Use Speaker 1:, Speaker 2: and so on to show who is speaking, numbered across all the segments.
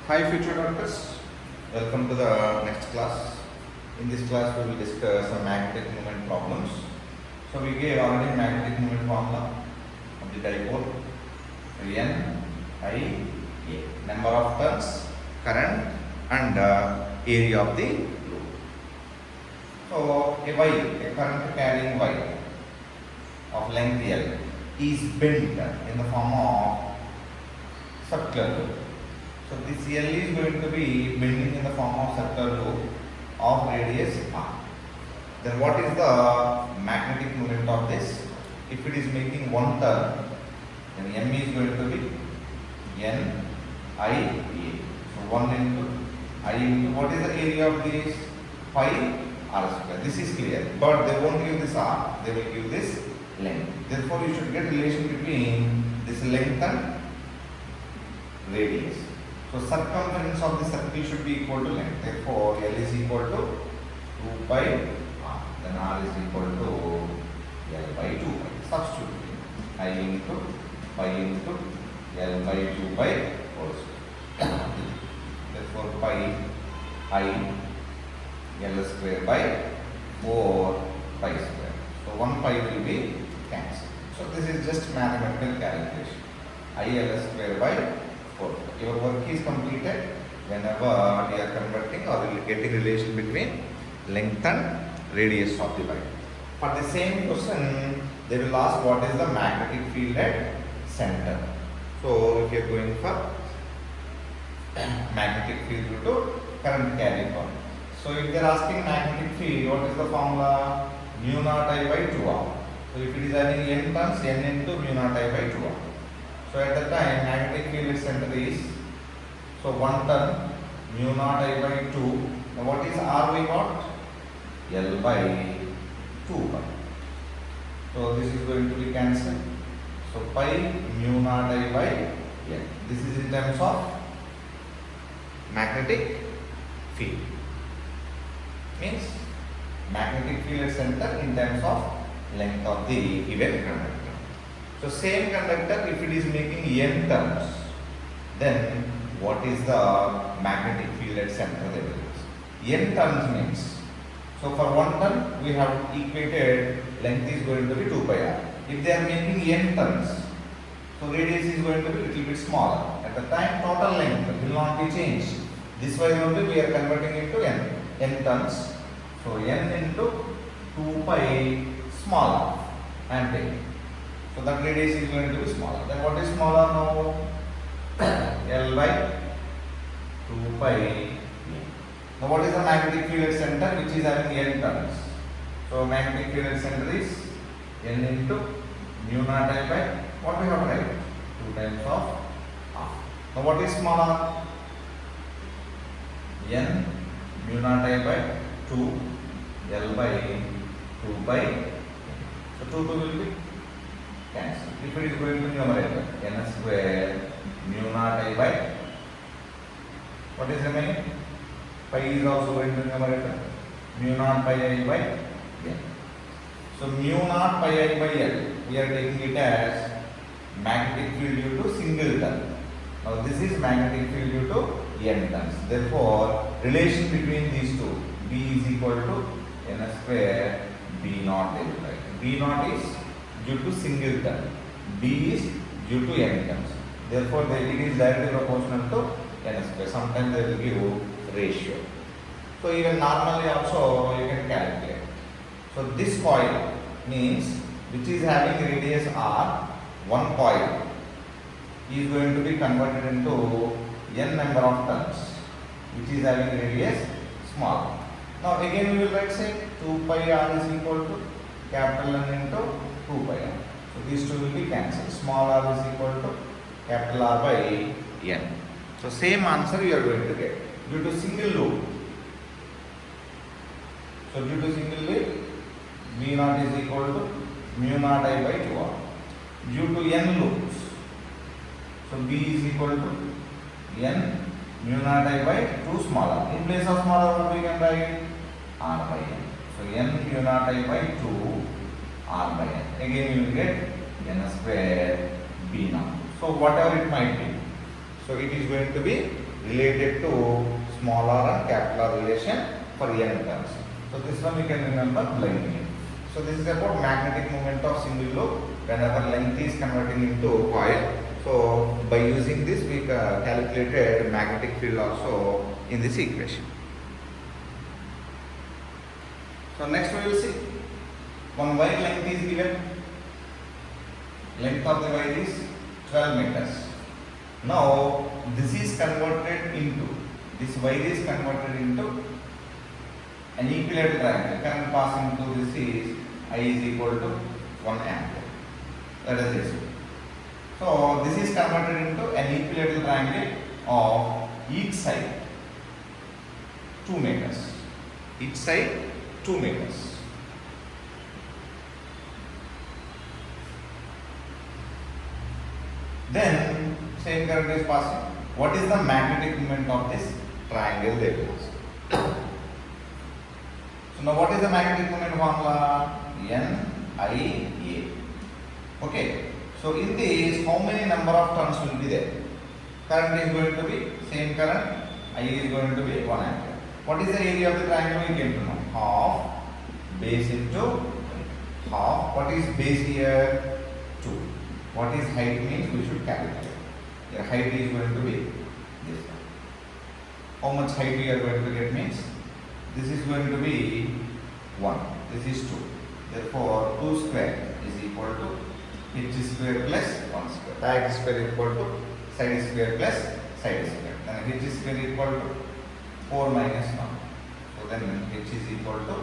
Speaker 1: Hi future doctors, welcome to the next class. In this class we will discuss some magnetic moment problems. So we gave already magnetic moment formula of the dipole N, I, A, number of turns, current and area of the loop. So a Y, a current carrying Y of length L is bent in the form of circular loop. So this L is going to be bending in the form of circular loop of radius r. Then what is the magnetic moment of this? If it is making one turn, then M is going to be N I A. So 1 into I into what is the area of this? Pi r square. This is clear. But they won't give this r, they will give this length. Therefore you should get relation between this length and radius. So circumference of the circle should be equal to length. Therefore, L is equal to 2 pi r. Then r is equal to L by 2 pi. Substitute I into pi into L by 2 pi whole square. Therefore, pi I L square by 4 pi square. So 1 pi will be cancelled. So this is just mathematical calculation. I L square by 4. Your work is completed whenever we are converting or getting relation between length and radius of the wire. For the same question, they will ask what is the magnetic field at center. So if you are going for magnetic field due to current carrying power. So if they are asking magnetic field, what is the formula? Mu naught I by 2r. So if it is having n turns, n into mu naught I by 2r. So at the time magnetic field at center is, so 1 turn mu naught I by 2. Now what is r we got? L by 2 pi. So this is going to be cancelled. So pi mu naught I by L. This is in terms of magnetic field. Means magnetic field at center in terms of length of the given conductor. So same conductor, if it is making n turns, then what is the magnetic field at center level? N turns means, so for 1 turn we have equated length is going to be 2 pi r. If they are making n turns, so radius is going to be little bit smaller. At the time total length will not be changed. This way only we are converting into n turns. So n into 2 pi smaller I am taking. So that radius is going to be smaller. Then what is smaller now? L by 2 pi. Now what is the magnetic field at center which is having n turns? So magnetic field at center is n into mu naught I by what we have to write? 2 times of r. Now what is smaller? N mu naught I by 2 L by 2 pi. So 2 will be cancel. If it is going to numerator, n square mu naught I by what is remaining? Pi is also going to numerator. Mu naught pi I by n. So mu naught pi I by L, we are taking it as magnetic field due to single turn. Now this is magnetic field due to n turns. Therefore, relation between these two, B is equal to n square B naught L by. B naught is due to single turn, B is due to n turns. Therefore, it is directly proportional to n square. Sometimes they will give ratio. So even normally also you can calculate. So this coil means which is having radius r, one coil is going to be converted into n number of turns, which is having radius small. Now again we will write say 2 pi r is equal to capital N into 2 pi r. So these two will be cancelled. Small r is equal to capital R by n. So same answer you are going to get due to single loop. So due to single loop, B naught is equal to mu naught I by 2r. Due to n loops, so B is equal to n mu naught I by 2 smaller. In place of smaller, what we can write? R by n. So n mu naught I by 2 r by n. Again you will get n square B naught. So whatever it might be. So it is going to be related to small r and capital R relation for n turns. So this one we can remember blindly. So this is about magnetic moment of single loop whenever length is converting into coil. So by using this we calculated magnetic field also in this equation. So next we will see one wire length is given. Length of the wire is 12 meters. Now this is converted into, this wire is converted into an equilateral triangle. Current passing through this is I is equal to 1 ampere. Let us assume. So this is converted into an equilateral triangle of each side 2 meters. Each side 2 meters. Then same current is passing. What is the magnetic moment of this triangle they will ask. So now what is the magnetic moment formula? NIA. Okay. So in this, how many number of turns will be there? Current is going to be same current. I is going to be 1 ampere. What is the area of the triangle? We came to know. Half base into half. What is base here? 2. What is height means we should calculate. Your height is going to be this one. How much height we are going to get means this is going to be 1. This is 2. Therefore 2 square is equal to h square plus 1 square. Diagonal square equal to side square plus side square. Then h square equal to 4 minus 1. So then h is equal to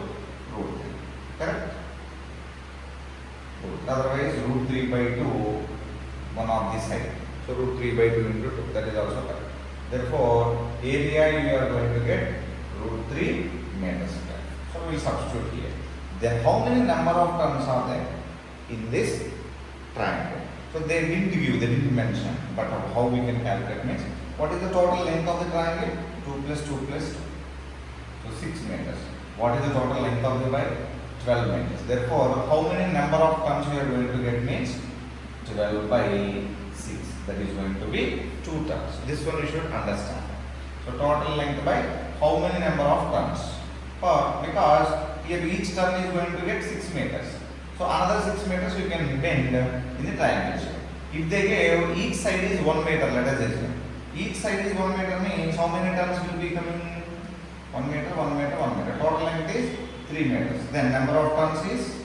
Speaker 1: root 3. Correct? Otherwise root 3 by 2 one of this side. So root 3 by 2 into 2. That is also correct. Therefore area you are going to get root 3 meters square. So we will substitute here. Then how many number of turns are there in this triangle? So they didn't mention, but how we can calculate means what is the total length of the triangle? 2 plus 2 plus 2. So 6 meters. What is the total length of the wire? 12 meters. Therefore, how many number of turns we are going to get means 12 by 6. That is going to be 2 turns. This one you should understand. So total length by how many number of turns? Because here each turn is going to get 6 meters. So another 6 meters you can bend in the triangle shape. If they gave each side is 1 meter, let us assume. Each side is 1 meter means how many turns will be coming? 1 meter, 1 meter, 1 meter. Total length is 3 meters. Then number of turns is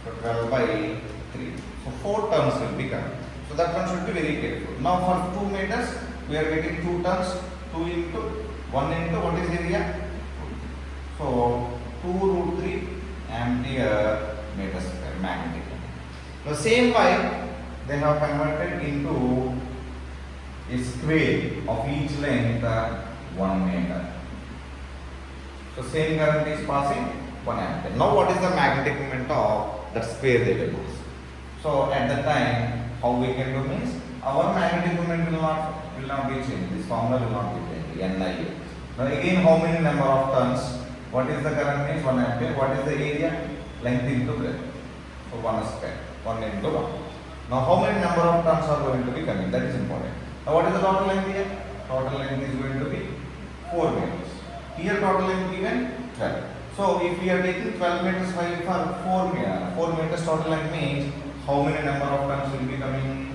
Speaker 1: 12 by 3. So 4 turns will be coming. So that one should be very careful. Now for 2 meters, we are getting 2 turns. 2 into 1 into what is area? So 2 root 3 ampere meter square magnetic. The same wire they have converted into a square of each length 1 meter. So same current is passing 1 ampere. Now what is the magnetic moment of that square they will use? So at the time how we can do means our magnetic moment will not be changed. This formula will not be changed. NIA. Now again how many number of turns? What is the current means 1 ampere? What is the area? Length into breadth. So 1 square. 1 into 1. Now how many number of turns are going to be coming? That is important. Now what is the total length here? Total length is going to be 4 meters. Here total length given 12. So if we are taking 12 meters while for 4 meters total length means how many number of turns will be coming?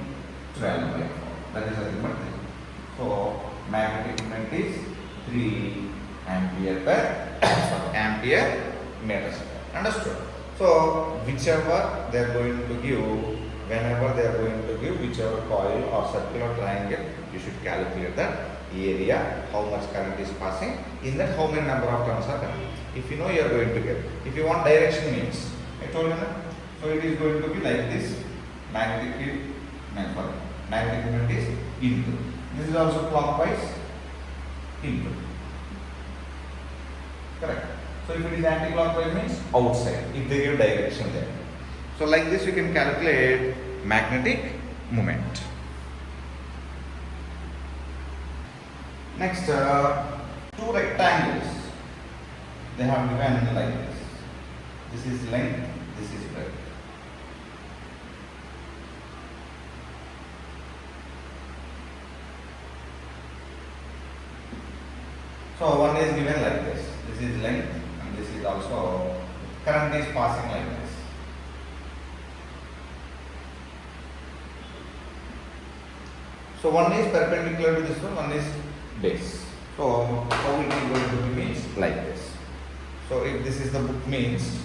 Speaker 1: 12 by 4. That is arithmetic. So magnetic moment is 3 ampere per ampere meter square. Understood? So whichever they are going to give, whenever they are going to give whichever coil or circular triangle, you should calculate that area, how much current is passing, in that how many number of turns are coming. If you know, you are going to get. If you want direction means, I told you that. So it is going to be like this. Magnetic field, magnetic moment is into. This is also clockwise, into. Correct. So if it is anti-clockwise means outside, if they give direction there. So like this we can calculate magnetic moment. Next, 2 rectangles. They have given like this. This is length, this is breadth. So one is given like this. This is length and this is also current is passing like this. So one is perpendicular to this one is base. So how it is going to be means like this. So if this is the book means,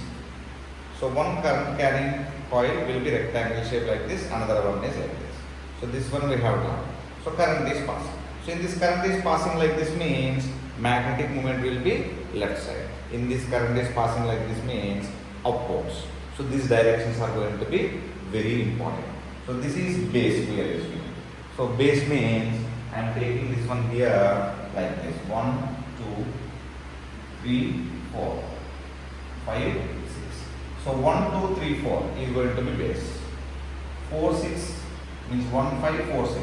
Speaker 1: so one current carrying coil will be rectangle shape like this, another one is like this. So this one we have done. So current is passing. So in this current is passing like this means magnetic moment will be left side. In this current is passing like this means upwards. So these directions are going to be very important. So this is base we are using. So base means I am taking this one here like this. 1, 2, 3, 4, 5, 6. So 1, 2, 3, 4 is going to be base. 4, 6 means 1, 5, 4, 6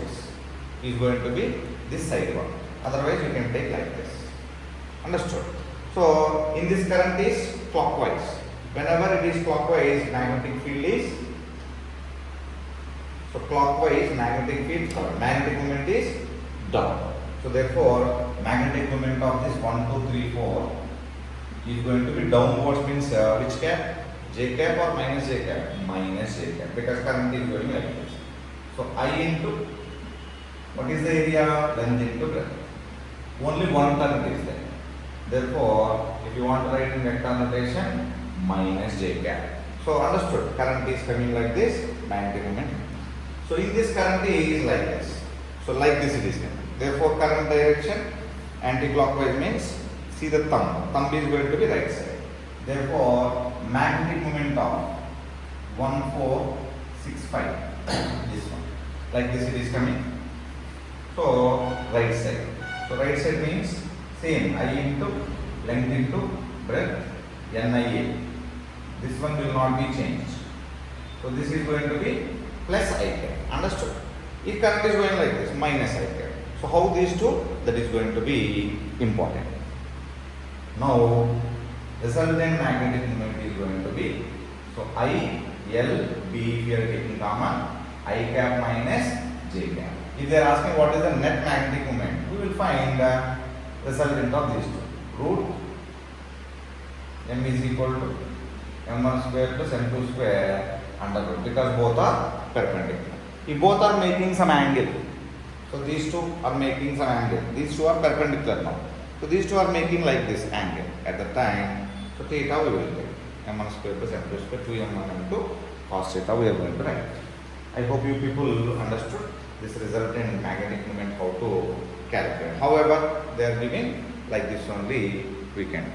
Speaker 1: is going to be this side one. Otherwise you can take like this. Understood? So in this current is clockwise. Whenever it is clockwise, magnetic field is, so clockwise magnetic field, magnetic moment is down. So therefore magnetic moment of this 1, 2, 3, 4 is going to be downwards means which cap? J cap or minus J cap? Minus J cap, because current is going like this. So I into, what is the area? Length into breadth. Only one turn is there. Therefore, if you want to write in vector notation, minus J cap. So understood, current is coming like this, magnetic moment. So in this current is like this. So like this it is coming. Therefore current direction anti-clockwise means, see the thumb. Thumb is going to be right side. Therefore magnetic moment of 1, 4, 6, 5. This one. Like this it is coming. So right side. So right side means same, I into length into breadth, NIA. This one will not be changed. So this is going to be plus I cap. Understood? If current is going like this, minus I cap. So how these two? That is going to be important. Now resultant magnetic moment is going to be, so I, L, B if you are taking common, I cap minus J cap. If they are asking what is the net magnetic moment, we will find the resultant of these two. Root M is equal to M1 square plus M2 square under root, because both are perpendicular. If both are making some angle, so these two are making some angle. These two are perpendicular now. So these two are making like this angle at the time. So theta we will take M1 square plus M2 square 2M1 M2 cos theta we are going to write. I hope you people understood this resultant magnetic moment how to calculate. However, they are giving like this only we can.